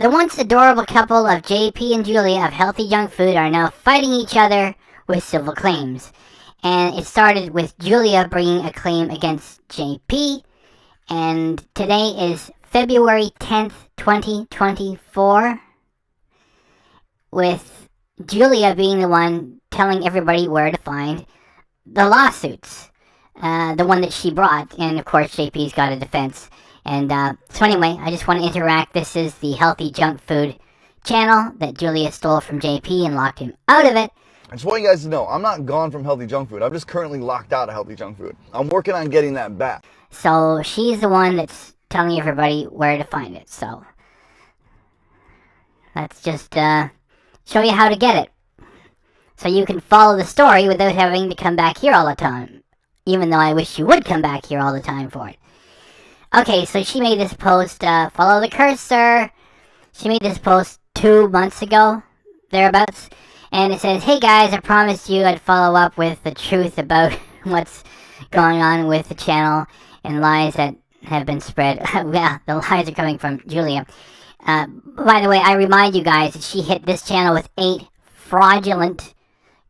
The once adorable couple of JP and Julia of Healthy Junk Food are now fighting each other with civil claims. And it started with Julia bringing a claim against JP. And today is February 10th, 2024. With Julia being the one telling everybody where to find the lawsuits. The one that she brought. And of course JP's got a defense. And so anyway, I just want to interact. This is the Healthy Junk Food channel that Julia stole from JP and locked him out of it. I just want you guys to know, I'm not gone from Healthy Junk Food. I'm just currently locked out of Healthy Junk Food. I'm working on getting that back. So she's the one that's telling everybody where to find it. So let's just show you how to get it. So you can follow the story without having to come back here all the time. Even though I wish you would come back here all the time for it. Okay, so she made this post, follow the cursor. She made this post 2 months ago, thereabouts. And it says, hey guys, I promised you I'd follow up with the truth about what's going on with the channel and lies that have been spread. Well, the lies are coming from Julia. By the way, I remind you guys that she hit this channel with 8 fraudulent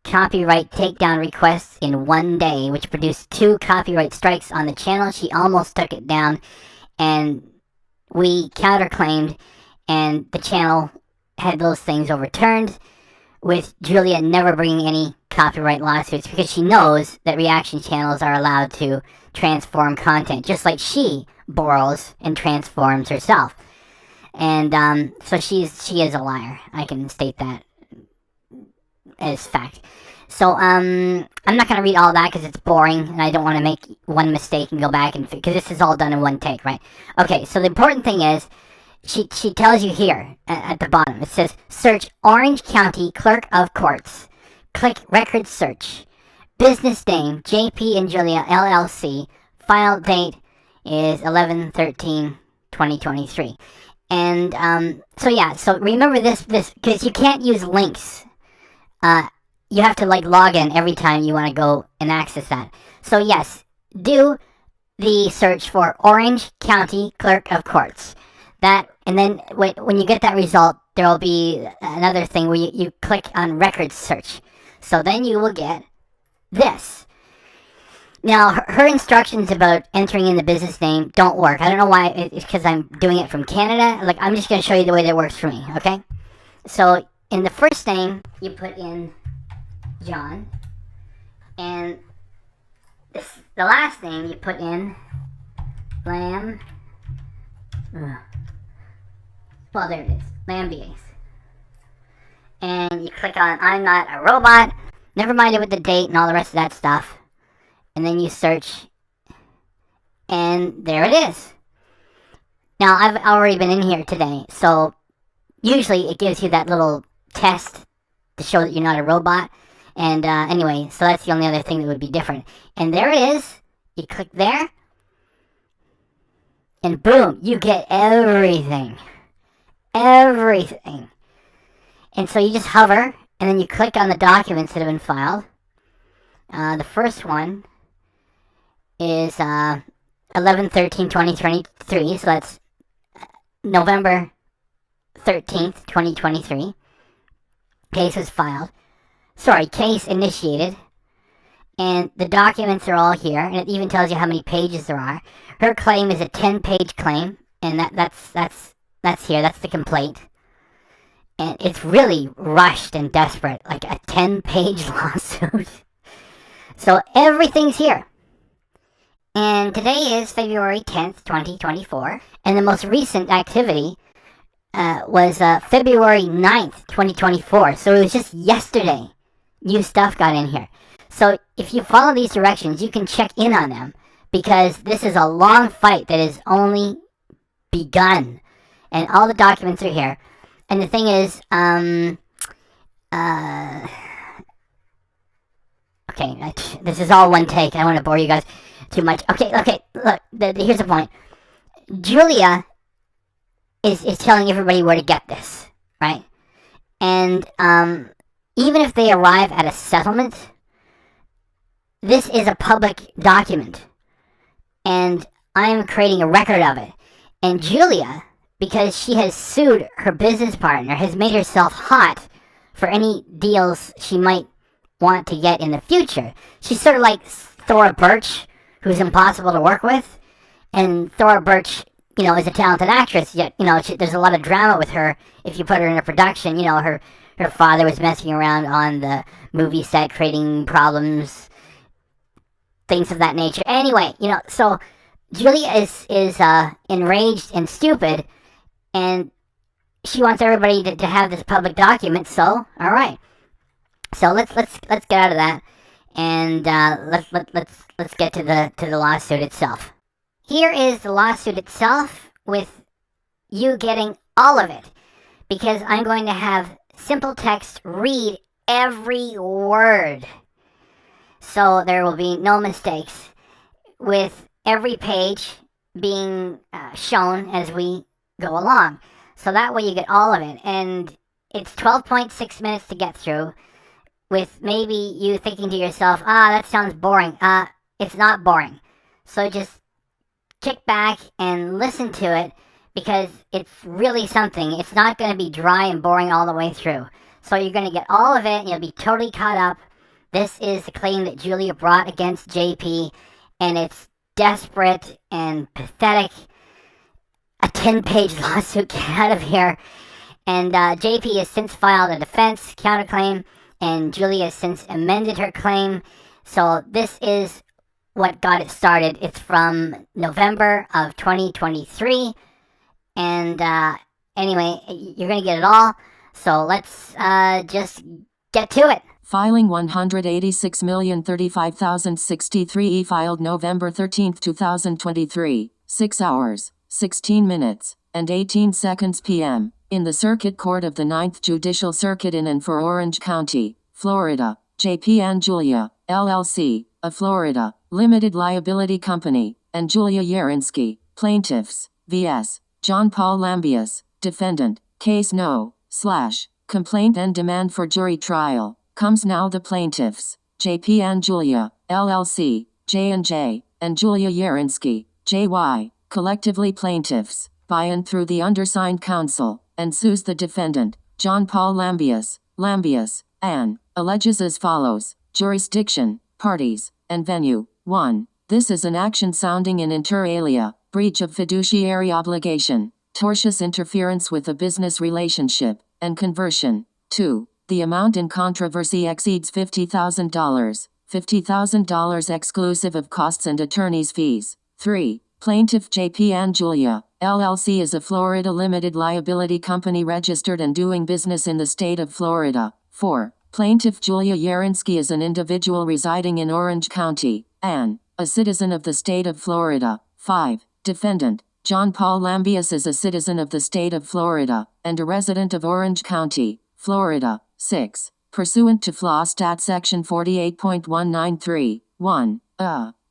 copyright takedown requests in one day, which produced 2 copyright strikes on the channel. She almost took it down, and we counterclaimed, and the channel had those things overturned, with Julia never bringing any copyright lawsuits because she knows that reaction channels are allowed to transform content, just like she borrows and transforms herself. And so she is a liar. I can state that as fact. So I'm not going to read all that because it's boring, and I don't want to make one mistake and go back and because this is all done in one take, right? Okay, so the important thing is she tells you here at the bottom. It says search Orange County Clerk of Courts. Click record search. Business name JP and Julia LLC. File date is 11/13/2023. And so yeah, so remember this because you can't use links. You have to like log in every time you want to go and access that. So yes, do the search for Orange County Clerk of Courts. That, and then when you get that result, there will be another thing where you click on record search. So then you will get this. Now, her instructions about entering in the business name don't work. I don't know why. It's because I'm doing it from Canada. Like, I'm just going to show you the way that works for me, okay? So in the first name, you put in John. And the last name, you put in Lamb. Well, there it is. Lambiase. And you click on I'm not a robot. Never mind it with the date and all the rest of that stuff. And then you search. And there it is. Now, I've already been in here today. So, usually it gives you that little test to show that you're not a robot. And anyway, so that's the only other thing that would be different. And there it is. You click there. And boom, you get everything. Everything. And so you just hover, and then you click on the documents that have been filed. The first one is 11/13/2023, so that's November 13th, 2023. Case was filed. Sorry, case initiated. And the documents are all here, and it even tells you how many pages there are. Her claim is a 10-page claim, and that's here. That's the complaint. And it's really rushed and desperate, like a 10-page lawsuit. So everything's here. And today is February 10th, 2024. And the most recent activity was February 9th, 2024. So it was just yesterday new stuff got in here. So if you follow these directions, you can check in on them. Because this is a long fight that has only begun. And all the documents are here. And the thing is, okay, this is all one take. I don't want to bore you guys too much. Okay, look, here's the point. Julia is telling everybody where to get this, right? And even if they arrive at a settlement, this is a public document. And I'm creating a record of it. And Julia because she has sued her business partner, has made herself hot for any deals she might want to get in the future. She's sort of like Thora Birch, who's impossible to work with. And Thora Birch, is a talented actress, yet, there's a lot of drama with her if you put her in a production. Her father was messing around on the movie set, creating problems, things of that nature. Anyway, so Julia is enraged and stupid, and she wants everybody to have this public document. So, all right. So let's get out of that, and let's get to the lawsuit itself. Here is the lawsuit itself, with you getting all of it, because I'm going to have simple text read every word, so there will be no mistakes, with every page being shown as we go along. So that way you get all of it, and it's 12.6 minutes to get through, with maybe you thinking to yourself, that sounds boring. It's not boring. So just kick back and listen to it, because it's really something. It's not going to be dry and boring all the way through. So you're going to get all of it, and you'll be totally caught up. This is the claim that Julia brought against JP, and it's desperate and pathetic. A 10-page lawsuit, get out of here. And JP has since filed a defense counterclaim, and Julia has since amended her claim. So this is what got it started. It's from November of 2023. And anyway, you're going to get it all. So let's just get to it. Filing 186,035,063 filed November 13, 2023, 6 hours, 16 minutes, and 18 seconds p.m. in the Circuit Court of the 9th Judicial Circuit in and for Orange County, Florida. JP and Julia, LLC, a Florida limited liability company, and Julia Yarinsky, plaintiffs, vs. John Paul Lambiase, defendant, case no, / complaint and demand for jury trial, comes now. The plaintiffs, JP and Julia, LLC, J&J, and Julia Yarinsky, JY, collectively plaintiffs, by and through the undersigned counsel, and sues the defendant, John Paul Lambiase, and alleges as follows: jurisdiction, parties, and venue. 1. This is an action sounding in inter alia, breach of fiduciary obligation, tortious interference with a business relationship, and conversion. 2. The amount in controversy exceeds $50,000, $50,000 exclusive of costs and attorney's fees. 3. Plaintiff JP and Julia, LLC is a Florida limited liability company registered and doing business in the state of Florida. 4. Plaintiff Julia Yarinsky is an individual residing in Orange County, and a citizen of the state of Florida. 5. Defendant John Paul Lambiase is a citizen of the state of Florida, and a resident of Orange County, Florida. 6. Pursuant to FLA Stat Section 48.193, 1,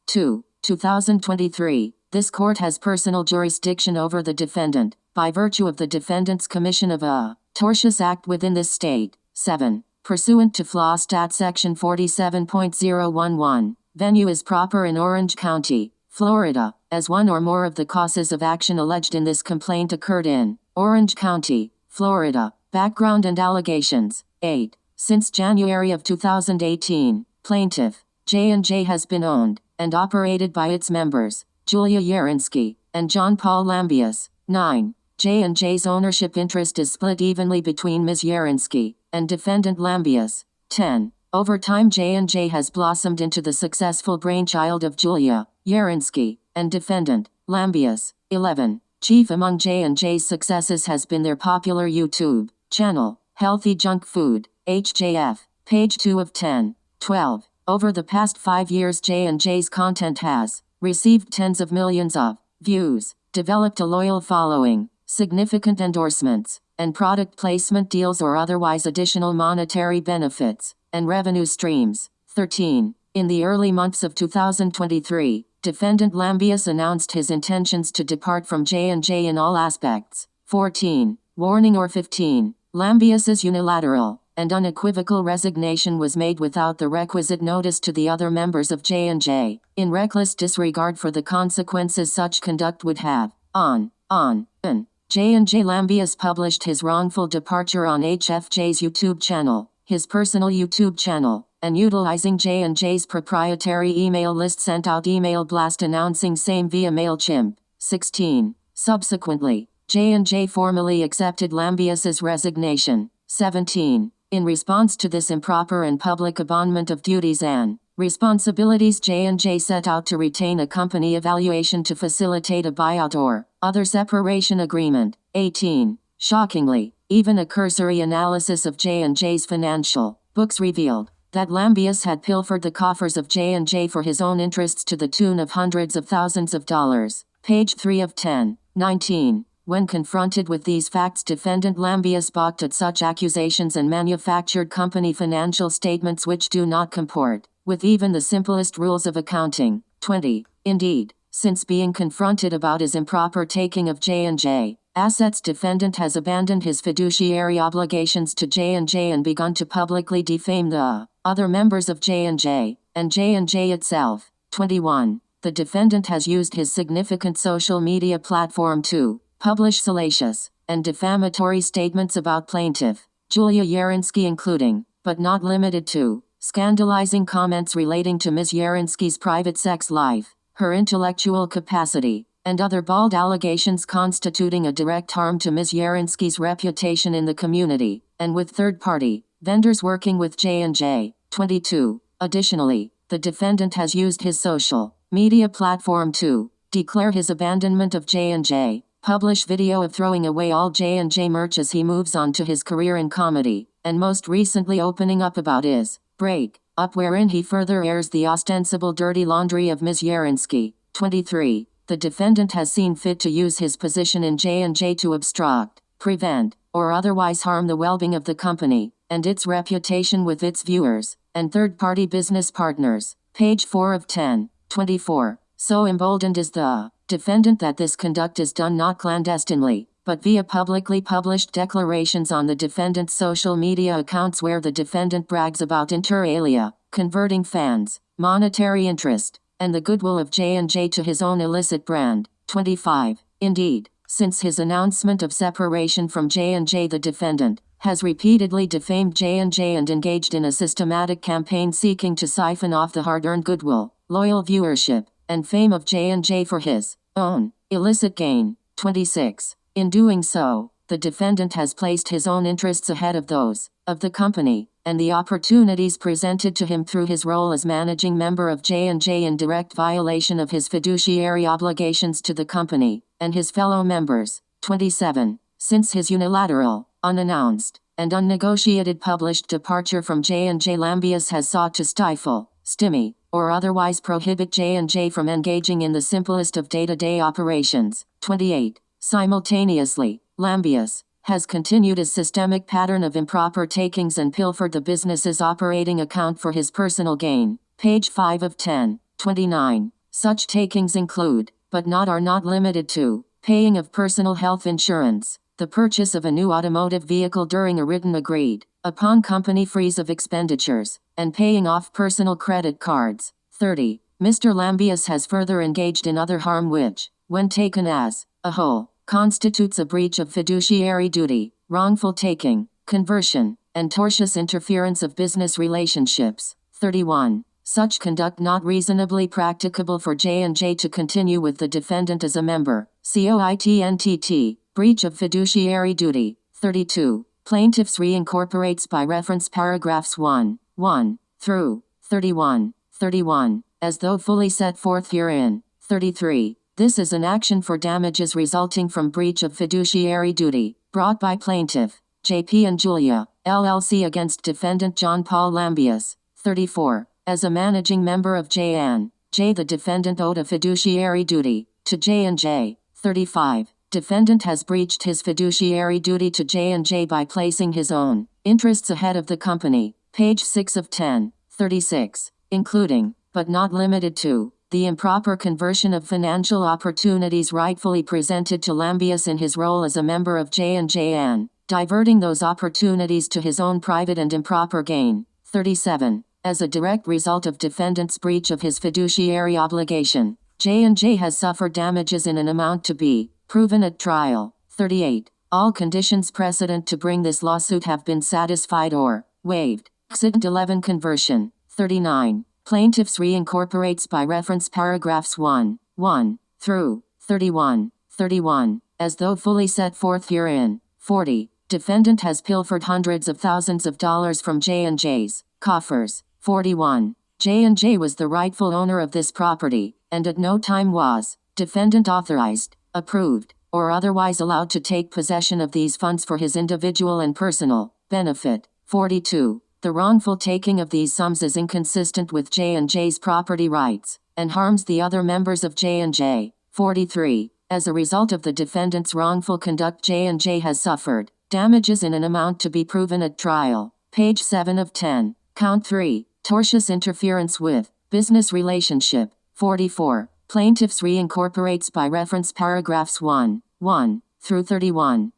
2, 2023, this court has personal jurisdiction over the defendant, by virtue of the defendant's commission of a tortious act within this state. 7. Pursuant to FLA Stat Section 47.011, venue is proper in Orange County, Florida, as one or more of the causes of action alleged in this complaint occurred in Orange County, Florida. Background and allegations. 8. Since January of 2018, plaintiff J&J has been owned and operated by its members, Julia Yarinsky and John Paul Lambiase. 9. J&J's ownership interest is split evenly between Ms. Yarinsky and defendant Lambiase. 10. Over time, J&J has blossomed into the successful brainchild of Julia Yarinsky and defendant Lambiase. 11. Chief among J&J's successes has been their popular YouTube channel, Healthy Junk Food, HJF, page 2 of 10. 12. Over the past 5 years, J&J's content has received tens of millions of views, developed a loyal following, significant endorsements, and product placement deals or otherwise additional monetary benefits and revenue streams. 13. In the early months of 2023, defendant Lambiase announced his intentions to depart from J&J in all aspects. 14. Warning. Or 15. Lambiase's unilateral and unequivocal resignation was made without the requisite notice to the other members of J&J, in reckless disregard for the consequences such conduct would have on, and J&J Lambiase published his wrongful departure on HFJ's YouTube channel, his personal YouTube channel, and utilizing J&J's proprietary email list sent out email blast announcing same via MailChimp. 16. Subsequently, J&J formally accepted Lambiase's resignation. 17. In response to this improper and public abandonment of duties and responsibilities, J&J set out to retain a company evaluation to facilitate a buyout or other separation agreement. 18. Shockingly, even a cursory analysis of J&J's financial books revealed that Lambiase had pilfered the coffers of J&J for his own interests to the tune of hundreds of thousands of dollars. Page 3 of 10. 19. When confronted with these facts, defendant Lambiase balked at such accusations and manufactured company financial statements which do not comport with even the simplest rules of accounting. 20. Indeed, since being confronted about his improper taking of J&J assets, defendant has abandoned his fiduciary obligations to J&J and begun to publicly defame the other members of J&J and J&J itself. 21. The defendant has used his significant social media platform to publish salacious and defamatory statements about plaintiff Goolia Yarinsky, including, but not limited to, scandalizing comments relating to Ms. Yarinsky's private sex life, her intellectual capacity, and other bald allegations constituting a direct harm to Ms. Yarinsky's reputation in the community, and with third-party vendors working with J&J. 22. Additionally, the defendant has used his social media platform to declare his abandonment of J&J, publish video of throwing away all J&J merch as he moves on to his career in comedy, and most recently opening up about his break up, wherein he further airs the ostensible dirty laundry of Ms. Yarinsky. 23. The defendant has seen fit to use his position in J&J to obstruct, prevent, or otherwise harm the well-being of the company and its reputation with its viewers and third-party business partners. Page 4 of 10. 24. So emboldened is the defendant that this conduct is done not clandestinely, but via publicly published declarations on the defendant's social media accounts, where the defendant brags about inter alia, converting fans, monetary interest, and the goodwill of J&J to his own illicit brand. 25. Indeed, since his announcement of separation from J&J, the defendant has repeatedly defamed J&J and engaged in a systematic campaign seeking to siphon off the hard-earned goodwill, loyal viewership, and fame of J&J for his own illicit gain. 26. In doing so, the defendant has placed his own interests ahead of those of the company, and the opportunities presented to him through his role as managing member of J&J in direct violation of his fiduciary obligations to the company and his fellow members. 27. Since his unilateral, unannounced, and unnegotiated published departure from J&J, Lambiase has sought to stifle, stymie, or otherwise prohibit J&J from engaging in the simplest of day-to-day operations. 28. Simultaneously, Lambiase has continued his systemic pattern of improper takings and pilfered the business's operating account for his personal gain. Page 5 of 10. 29. Such takings include, but are not limited to, paying of personal health insurance, the purchase of a new automotive vehicle during a written agreed upon company freeze of expenditures, and paying off personal credit cards. 30. Mr. Lambiase has further engaged in other harm which, when taken as a whole, constitutes a breach of fiduciary duty, wrongful taking, conversion, and tortious interference of business relationships. 31. Such conduct not reasonably practicable for J&J to continue with the defendant as a member. COITNTT. Breach of fiduciary duty. 32. Plaintiffs reincorporates by reference paragraphs 1 through 31, as though fully set forth herein. 33. This is an action for damages resulting from breach of fiduciary duty, brought by plaintiff, J.P. and Goolia, LLC against defendant John Paul Lambiase. 34. As a managing member of J&J, the defendant owed a fiduciary duty to J&J. 35. Defendant has breached his fiduciary duty to J&J by placing his own interests ahead of the company. Page 6 of 10. 36. Including, but not limited to, the improper conversion of financial opportunities rightfully presented to Lambiase in his role as a member of J&J and diverting those opportunities to his own private and improper gain. 37. As a direct result of defendant's breach of his fiduciary obligation, J&J has suffered damages in an amount to be proven at trial. 38. All conditions precedent to bring this lawsuit have been satisfied or waived. Exit 11 conversion. 39. Plaintiffs reincorporates by reference paragraphs 1 through 31, as though fully set forth herein. 40. Defendant has pilfered hundreds of thousands of dollars from J&J's coffers. 41. J&J was the rightful owner of this property, and at no time was defendant authorized, approved, or otherwise allowed to take possession of these funds for his individual and personal benefit. 42. The wrongful taking of these sums is inconsistent with J&J's property rights, and harms the other members of J&J. 43. As a result of the defendant's wrongful conduct, J&J has suffered damages in an amount to be proven at trial. Page 7 of 10. Count 3. Tortious interference with business relationship. 44. Plaintiffs reincorporates by reference paragraphs 1 through 31,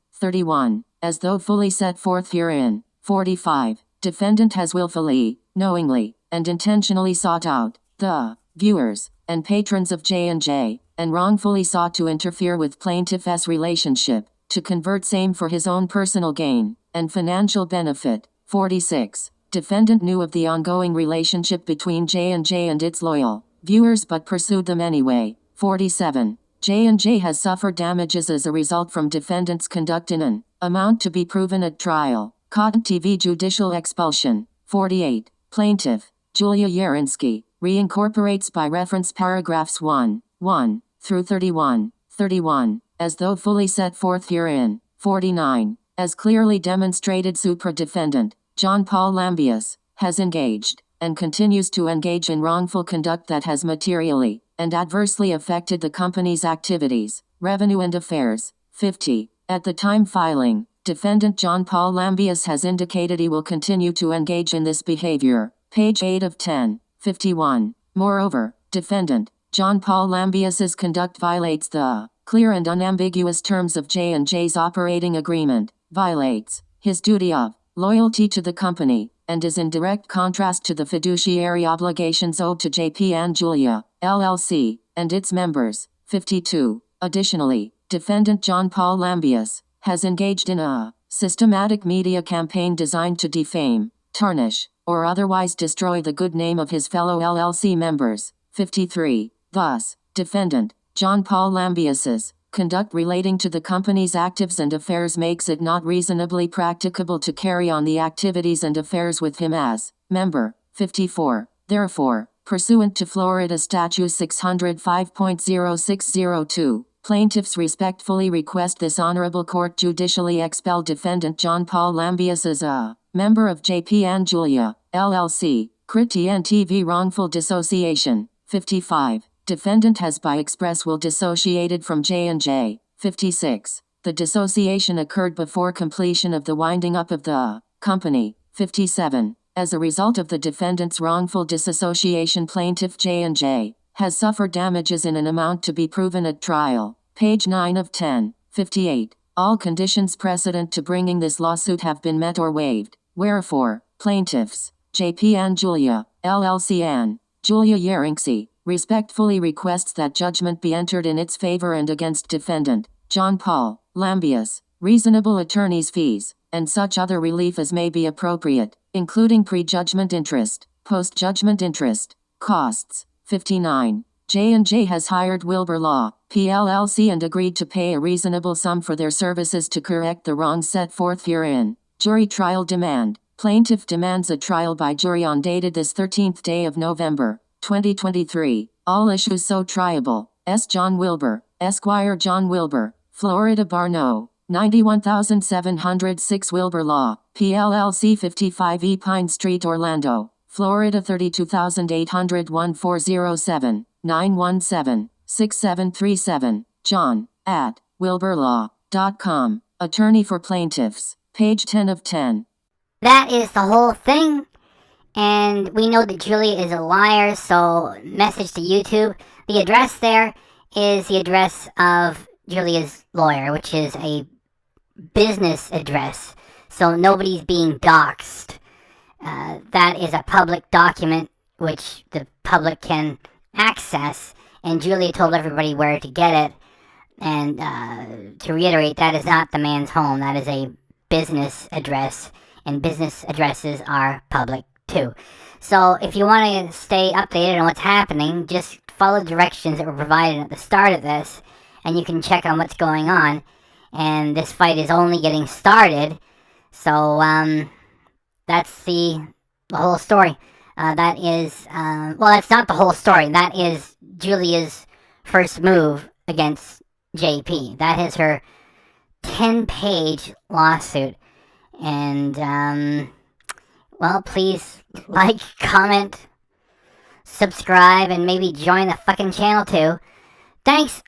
as though fully set forth herein. 45. Defendant has willfully, knowingly, and intentionally sought out the viewers and patrons of J&J, and wrongfully sought to interfere with plaintiff's relationship, to convert same for his own personal gain and financial benefit. 46. Defendant knew of the ongoing relationship between J&J and its loyal viewers but pursued them anyway. 47. J&J has suffered damages as a result from defendant's conduct in an amount to be proven at trial. Cotton TV judicial expulsion. 48. Plaintiff, Julia Yarinsky, reincorporates by reference paragraphs 1 through 31, as though fully set forth herein. 49. As clearly demonstrated, supra-defendant, John Paul Lambiase, has engaged, and continues to engage in wrongful conduct that has materially and adversely affected the company's activities, revenue and affairs. 50. At the time filing, defendant John Paul Lambiase has indicated he will continue to engage in this behavior. Page 8 of 10. 51. Moreover, defendant John Paul Lambiase's conduct violates the clear and unambiguous terms of J&J's operating agreement, violates his duty of loyalty to the company, and is in direct contrast to the fiduciary obligations owed to JP and Julia, LLC, and its members. 52. Additionally, defendant John Paul Lambiase has engaged in a systematic media campaign designed to defame, tarnish, or otherwise destroy the good name of his fellow LLC members. 53. Thus, defendant John Paul Lambiase's conduct relating to the company's actives and affairs makes it not reasonably practicable to carry on the activities and affairs with him as member. 54. Therefore, pursuant to Florida Statute 605.0602, plaintiffs respectfully request this honorable court judicially expel defendant John Paul Lambiase as a member of JP and Julia, LLC, Crit-TN TV wrongful dissociation. 55. Defendant has by express will dissociated from J&J. 56. The dissociation occurred before completion of the winding up of the company. 57. As a result of the defendant's wrongful dissociation, plaintiff J&J has suffered damages in an amount to be proven at trial. Page 9 of 10. 58. All conditions precedent to bringing this lawsuit have been met or waived. Wherefore, plaintiffs JP and Julia, LLC and Julia Yarinsky respectfully requests that judgment be entered in its favor and against defendant John Paul Lambiase, reasonable attorney's fees, and such other relief as may be appropriate, including pre-judgment interest, post-judgment interest, costs. 59. J&J has hired Wilbur Law, PLLC, and agreed to pay a reasonable sum for their services to correct the wrongs set forth herein. Jury trial demand. Plaintiff demands a trial by jury on dated this 13th day of November, 2023. All issues so triable. S. John Wilbur, Esquire John Wilbur, Florida Bar No. 91706 Wilbur Law, PLLC 55 E Pine Street, Orlando, Florida 32801 407 917 6737. John, at wilburlaw.com. Attorney for plaintiffs. Page 10 of 10. That is the whole thing. And we know that Julia is a liar, so message to YouTube. The address there is the address of Julia's lawyer, which is a business address, so nobody's being doxxed. That is a public document which the public can access, and Julia told everybody where to get it. And to reiterate, that is not the man's home. That is a business address, and business addresses are public too. So if you want to stay updated on what's happening, just follow the directions that were provided at the start of this, and you can check on what's going on. And this fight is only getting started, so that's the whole story. That is, well, that's not the whole story. That is Julia's first move against JP. That is her 10-page lawsuit. And, well, please like, comment, subscribe, and maybe join the fucking channel too. Thanks.